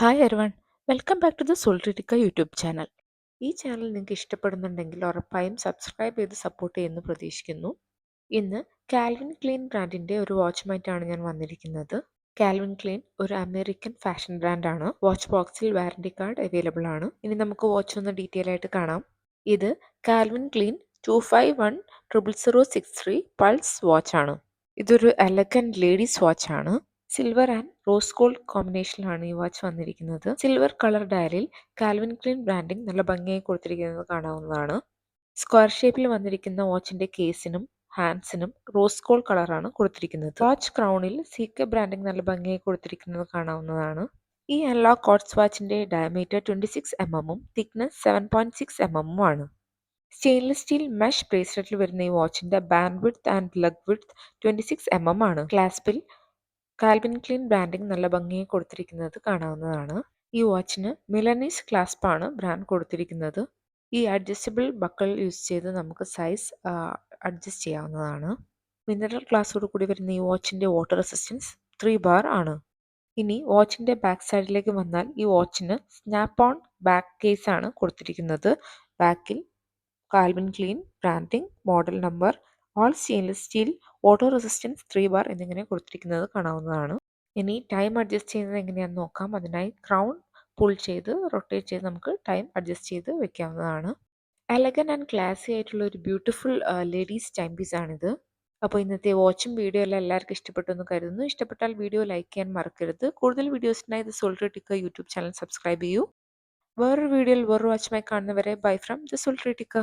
Hi everyone, welcome back to the സോൾട്രിറ്റിക്ക YouTube channel. ഈ channel നിങ്ങൾക്ക് ഇഷ്ടപ്പെടുന്നുണ്ടെങ്കിൽ ഉറപ്പായും സബ്സ്ക്രൈബ് ചെയ്ത് സപ്പോർട്ട് ചെയ്യുമെന്ന് പ്രതീക്ഷിക്കുന്നു. ഇന്ന് കാൽവിൻ ക്ലീൻ ബ്രാൻഡിൻ്റെ ഒരു വാച്ചുമായിട്ടാണ് ഞാൻ വന്നിരിക്കുന്നത്. കാൽവിൻ ക്ലീൻ ഒരു അമേരിക്കൻ ഫാഷൻ ബ്രാൻഡാണ്. വാച്ച് ബോക്സിൽ വാറണ്ടി കാർഡ് അവൈലബിൾ ആണ്. ഇനി നമുക്ക് വാച്ച് ഒന്ന് ഡീറ്റെയിൽ ആയിട്ട് കാണാം. ഇത് കാൽവിൻ ക്ലീൻ 25100063 പൾസ് വാച്ചാണ്. ഇതൊരു എലഗന്റ് ലേഡീസ് വാച്ചാണ്. സിൽവർ ആൻഡ് റോസ് ഗോൾഡ് കോമ്പിനേഷനിലാണ് ഈ വാച്ച് വന്നിരിക്കുന്നത്. സിൽവർ കളർ ഡയലിൽ കാൽവിൻ ക്ലീൻ ബ്രാൻഡിംഗ് നല്ല ഭംഗിയായി കൊടുത്തിരിക്കുന്നത് കാണാവുന്നതാണ്. സ്ക്വയർ ഷേപ്പിൽ വന്നിരിക്കുന്ന വാച്ചിന്റെ കേസിനും ഹാൻഡ്സിനും റോസ് ഗോൾഡ് കളറാണ് കൊടുത്തിരിക്കുന്നത്. വാച്ച് ക്രൗണിൽ സീക്ക ബ്രാൻഡിംഗ് നല്ല ഭംഗിയായി കൊടുത്തിരിക്കുന്നത് കാണാവുന്നതാണ്. ഈ അനലോഗ് ക്വാർട്സ് വാച്ചിന്റെ ഡയമീറ്റർ 26 mm തിക്നെസ് 7.6 mm ആണ്. സ്റ്റെയിൻലെസ് സ്റ്റീൽ മെഷ് ബ്രേസ്ലെറ്റിൽ വരുന്ന ഈ വാച്ചിന്റെ band width and leg width 26 mm ആണ്. ക്ലാസ്പിൽ കാൽവിൻ ക്ലീൻ ബ്രാൻഡിംഗ് നല്ല ഭംഗിയായി കൊടുത്തിരിക്കുന്നത് കാണാവുന്നതാണ്. ഈ വാച്ചിന് മിലനീസ് ക്ലാസ്പാണ് ബ്രാൻഡ് കൊടുത്തിരിക്കുന്നത്. ഈ അഡ്ജസ്റ്റബിൾ ബക്കിൾ യൂസ് ചെയ്ത് നമുക്ക് സൈസ് അഡ്ജസ്റ്റ് ചെയ്യാവുന്നതാണ്. മിനറൽ ഗ്ലാസോട് കൂടി വരുന്ന ഈ വാച്ചിന്റെ വാട്ടർ റെസിസ്റ്റൻസ് 3 ബാർ ആണ്. ഇനി വാച്ചിന്റെ ബാക്ക് സൈഡിലേക്ക് വന്നാൽ ഈ വാച്ചിന് സ്നാപ്പ് ഓൺ ബാക്ക് കേസ് ആണ് കൊടുത്തിരിക്കുന്നത്. ബാക്കിൽ Calvin Klein branding, model number, all stainless steel, water resistance 3 bar എന്നിങ്ങനെ കൊടുത്തിരിക്കുന്നത് കാണാവുന്നതാണ്. ഇനി ടൈം അഡ്ജസ്റ്റ് ചെയ്യുന്നത് എങ്ങനെയാണെന്ന് നോക്കാം. അതിനായി ക്രൗൺ പുൾ ചെയ്ത് റൊട്ടേറ്റ് ചെയ്ത് നമുക്ക് ടൈം അഡ്ജസ്റ്റ് ചെയ്ത് വെക്കാവുന്നതാണ്. എലഗൻ ആൻഡ് ക്ലാസി ആയിട്ടുള്ള ഒരു ബ്യൂട്ടിഫുൾ ലേഡീസ് ടൈം പീസ് ആണിത്. അപ്പോൾ ഇന്നത്തെ വാച്ചും വീഡിയോ എല്ലാം എല്ലാവർക്കും ഇഷ്ടപ്പെട്ടു എന്ന് കരുതുന്നു. ഇഷ്ടപ്പെട്ടാൽ വീഡിയോ ലൈക്ക് ചെയ്യാൻ മറക്കരുത്. കൂടുതൽ വീഡിയോസിനായി ഇത് സോൾട്രിറ്റിക്ക യൂട്യൂബ് ചാനൽ സബ്സ്ക്രൈബ് ചെയ്യൂ. വേറൊരു വീഡിയോയിൽ വേറൊരു വാച്ചുമായി കാണുന്നവരെ ബൈ ഫ്രം ദ സോൾട്രിറ്റിക്ക.